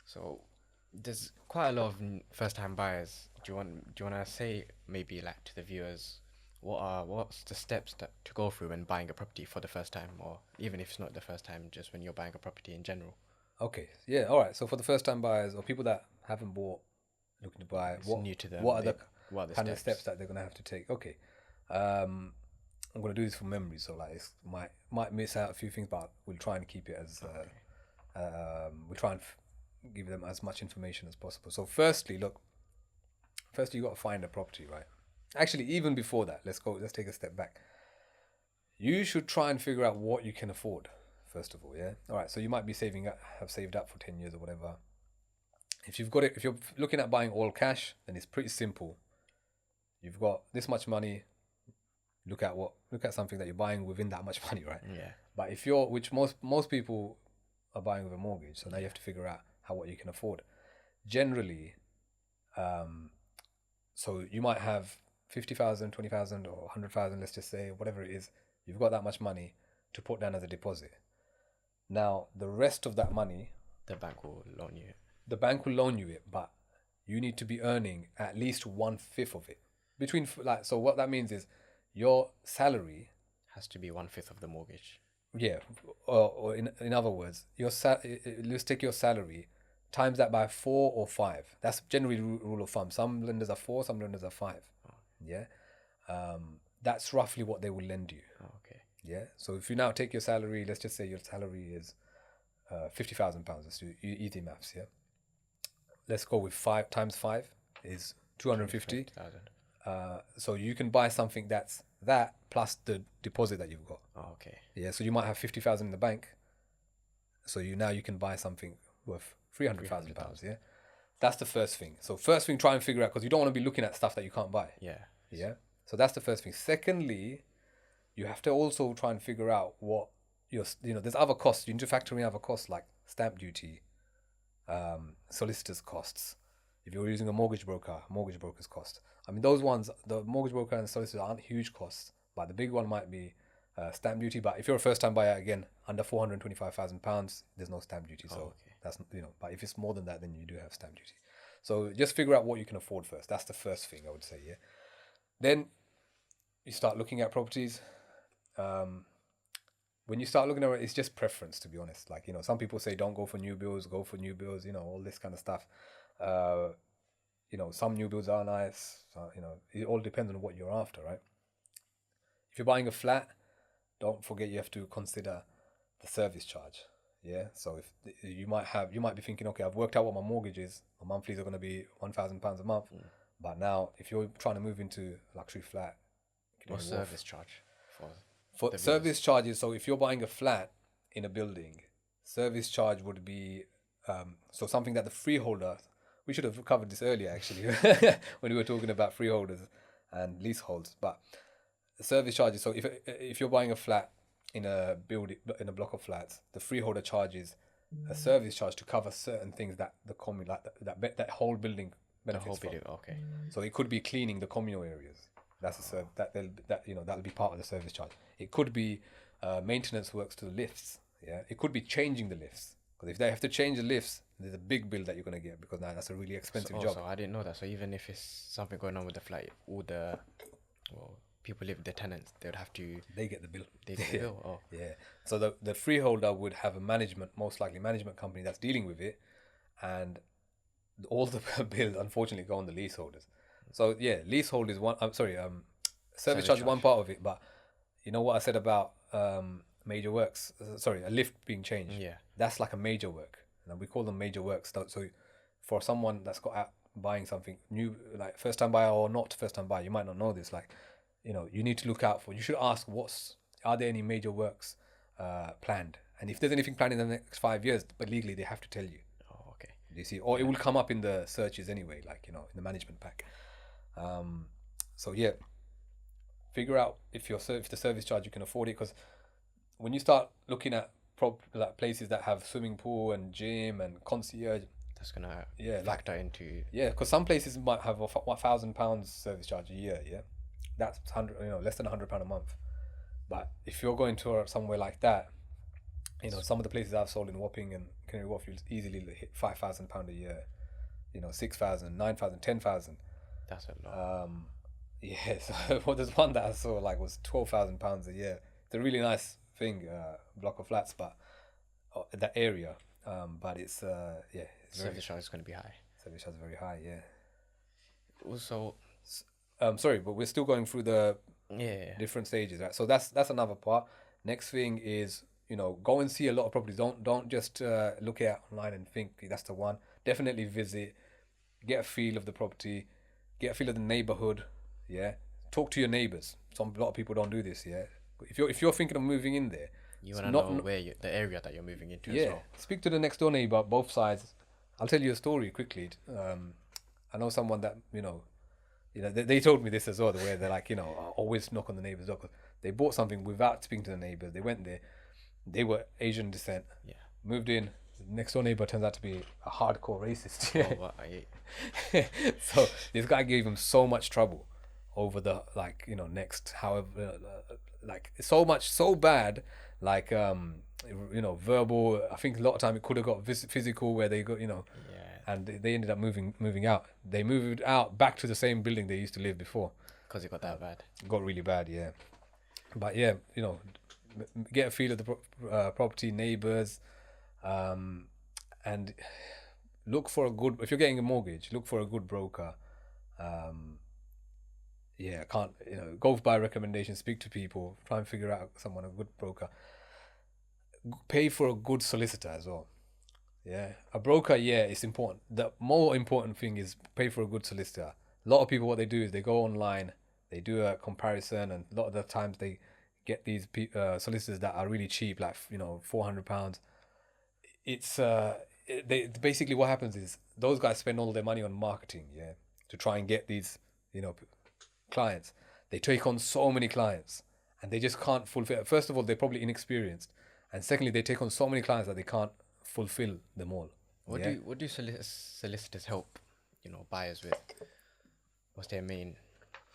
So there's quite a lot of first-time buyers. Do you want to say maybe like to the viewers what's the steps that to go through when buying a property for the first time, or even if it's not the first time, just when you're buying a property in general? Okay, yeah, all right. So for the first time buyers or people that haven't bought, looking to buy, It's what new to them. what are They the What are the kind of steps steps? that they're gonna have to take? Okay, um, I'm gonna do this from memory, so like it's might miss out a few things, but we'll try and keep it as Okay. we'll try and give them as much information as possible. So firstly, look, firstly you got to find a property, right? Actually, even before that, let's take a step back. You should try and figure out what you can afford first of all. Yeah, all right. So you might be saving up, have saved up for 10 years or whatever. If you've got it, if you're looking at buying all cash, then it's pretty simple. You've got this much money. Look at something that you're buying within that much money, right? Yeah. But if you're, which most people are buying with a mortgage, so now you Yeah. have to figure out what you can afford. Generally, um, so you might have 50,000, 20,000, or 100,000, let's just say, whatever it is. You've got that much money to put down as a deposit. Now, the rest of that money, The bank will loan you. the bank will loan you it, but you need to be earning at least 1/5 of it. Between like, so what that means is your salary, Has to be 1/5 of the mortgage. yeah, or in other words, let's take your salary, times that by 4 or 5. That's generally rule of thumb. Some lenders are 4, some lenders are 5. Oh, Yeah, that's roughly what they will lend you. oh, okay. Yeah, so if you now take your salary, let's just say your salary is £50,000. Let's do easy maths. Yeah, let's go with 5 times 5 is 250. 250,000. So you can buy something that's that plus the deposit that you've got. Oh, okay. Yeah, so you might have 50,000 in the bank. So you can buy something worth £300,000. Yeah, that's the first thing. So first thing, try and figure out, because you don't want to be looking at stuff that you can't buy. Yeah. Yeah, so that's the first thing. Secondly, you have to also try and figure out what there's other costs. You need to factor in other costs like stamp duty, solicitors costs. If you're using a mortgage broker's cost. I mean, those ones, the mortgage broker and solicitor aren't huge costs, but the big one might be stamp duty. But if you're a first-time buyer, again, under £425,000, there's no stamp duty. Oh, So okay. that's, but if it's more than that, then you do have stamp duty. So just figure out what you can afford first. That's the first thing I would say. Yeah. Then you start looking at properties. When you start looking at it, it's just preference, to be honest. Like, some people say don't go for new builds, go for new builds, all this kind of stuff. Uh, some new builds are nice. So, it all depends on what you're after, right? If you're buying a flat, don't forget you have to consider the service charge. Yeah. So if you might be thinking, okay, I've worked out what my mortgage is. My monthlies are going to be £1,000 a month. But now, if you're trying to move into a luxury flat, What service charge for the service viewers? charges, so if you're buying a flat in a building, service charge would be so something that the freeholder. We should have covered this earlier, actually, when we were talking about freeholders and leaseholds. But the service charges. So if you're buying a flat in a building in a block of flats, the freeholder charges a service charge to cover certain things that the commune like that whole building The whole benefits from. video. Okay. So it could be cleaning the communal areas. That's a that'll be part of the service charge. It could be maintenance works to the lifts. Yeah, it could be changing the lifts, because if they have to change the lifts, there's a big bill that you're gonna get, because now that's a really expensive job. So I didn't know that. So even if it's something going on with the flat, all the people live the tenants, they would have to. They get the bill. They get the bill. Oh. Yeah. So the freeholder would have a most likely management company that's dealing with it, and all the bills unfortunately go on the leaseholders. So yeah, leasehold is one. I'm sorry, service charge is one part of it, but you know what I said about major works. Sorry, a lift being changed. Yeah. That's like a major work, and we call them major works. So for someone that's got out buying something new, like first time buyer or not first time buyer, you might not know this. Like, you need to look out for. You should ask, are there any major works planned, and if there's anything planned in the next 5 years, but legally they have to tell you. Oh, okay. You see, or it will come up in the searches anyway, like in the management pack. So yeah, figure out if the service charge you can afford it, because when you start looking at like places that have swimming pool and gym and concierge, That's gonna yeah, factor into. yeah, because some places might have £1,000 service charge a year. Yeah, that's less than £100 a month. But if you're going to somewhere like that, some of the places I've sold in Wapping and Canary Wharf, you'll easily hit £5,000 a year. 6,000, 9,000, 10,000. That's a lot. Yeah. So well, there's one that I saw like was £12,000 a year. It's a really nice thing, block of flats, but that area. But it's it's very Service charge is going to be high. service charge is very high. Yeah. Also, Sorry, but we're still going through the yeah, different stages, right? So that's another part. Next thing is, go and see a lot of properties. Don't just look at it online and think that's the one. Definitely visit, get a feel of the property, get a feel of the neighborhood. Yeah, talk to your neighbors. A lot of people don't do this. Yeah, if you're thinking of moving in there, you it's want to not know where the area that you're moving into as yeah. well. Speak to the next door neighbor, both sides. I'll tell you a story quickly. I know someone that they told me this as well. The way they're like, always knock on the neighbor's door. 'Cause they bought something without speaking to the neighbors. They went there. They were Asian descent. Yeah. Moved in. Next door neighbor turns out to be a hardcore racist. Oh, what So this guy gave him so much trouble over the next however so bad verbal. I think a lot of time it could have got physical where they got yeah. and they ended up moving out. They moved out back to the same building they used to live before. Because it got that bad. Got really bad, yeah. But yeah, get a feel of the property, neighbors, and look for a good. If you're getting a mortgage, look for a good broker. Can't go by recommendation. Speak to people. Try and figure out a good broker. Pay for a good solicitor as well. Yeah, a broker. Yeah, it's important. The more important thing is pay for a good solicitor. A lot of people, what they do is they go online, they do a comparison, and a lot of the times they get these solicitors that are really cheap, like £400. It's they basically what happens is those guys spend all their money on marketing, yeah, to try and get these clients. They take on so many clients, and they just can't fulfill. First of all, they're probably inexperienced, and secondly, they take on so many clients that they can't fulfill them all. What do solicitors help buyers with? What's their main?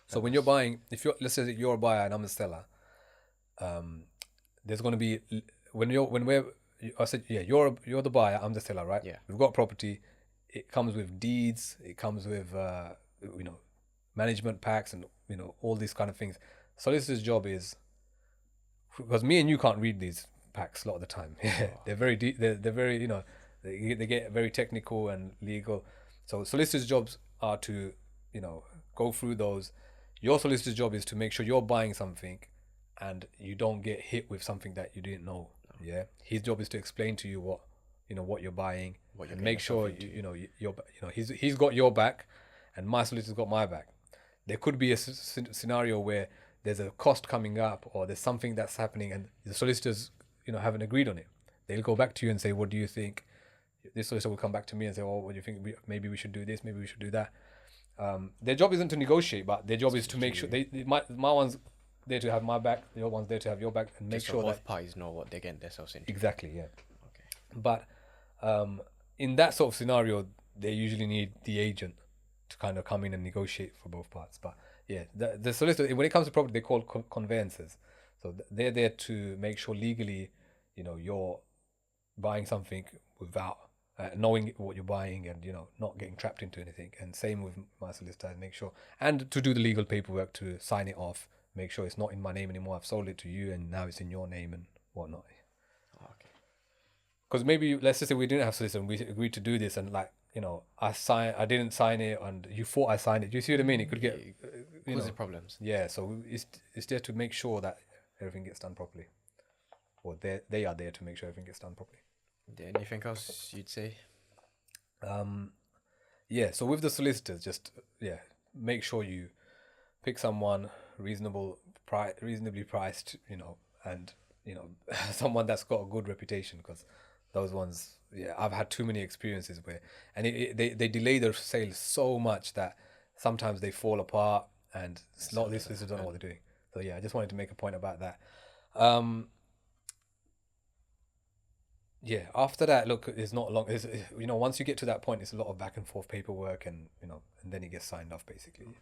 So when you're buying, let's say that you're a buyer and I'm a seller, there's going to be I said you're the buyer, I'm the seller, right? Yeah. We've got property. It comes with deeds. It comes with management packs and all these kind of things. Solicitor's job is, because me and you can't read these packs a lot of the time. They're very deep. They're very they get very technical and legal. So solicitors' jobs are to go through those. Your solicitor's job is to make sure you're buying something and you don't get hit with something that you didn't know. Yeah, his job is to explain to you what you're buying, and make sure he's got your back, and my solicitor's got my back. There could be a scenario where there's a cost coming up or there's something that's happening and the solicitors haven't agreed on it. They'll go back to you and say, what do you think? This solicitor will come back to me and say, oh, what do you think? Maybe we should do this, maybe we should do that. Their job isn't to negotiate, but their job is to make sure my one's there to have my back, your one's there to have your back, and make sure both parties know what they're getting themselves into. Exactly, yeah. Okay. But in that sort of scenario, they usually need the agent to kind of come in and negotiate for both parts. But yeah, the solicitor, when it comes to property, they're called conveyancers. So they're there to make sure legally, you're buying something without knowing what you're buying and not getting trapped into anything. And same with my solicitor, make sure and to do the legal paperwork to sign it off, make sure it's not in my name anymore. I've sold it to you and now it's in your name and whatnot. Okay. Because maybe let's just say we didn't have solicitor and we agreed to do this and I didn't sign it and you thought I signed it. Do you see what I mean? It could get causes problems. Yeah, so it's there to make sure that everything gets done properly. Or they are there to make sure everything gets done properly. Anything else you'd say? Yeah, so with the solicitors, just make sure you pick someone reasonably priced, and someone that's got a good reputation, because those ones, I've had too many experiences where, and they delay their sales so much that sometimes they fall apart, and a lot of these solicitors don't know what they're doing. So I just wanted to make a point about that. After that, look, it's not long. It's, once you get to that point, it's a lot of back and forth paperwork, and and then it gets signed off basically. Okay.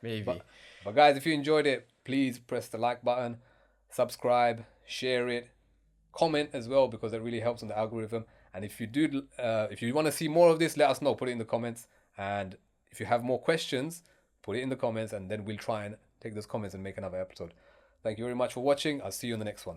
Maybe. But guys, if you enjoyed it, please press the like button, subscribe, share it, comment as well, because it really helps on the algorithm. And And if you want to see more of this, let us know. Put it in the comments. And if you have more questions, put it in the comments, and then we'll try and take those comments and make another episode. Thank you very much for watching. I'll see you in the next one.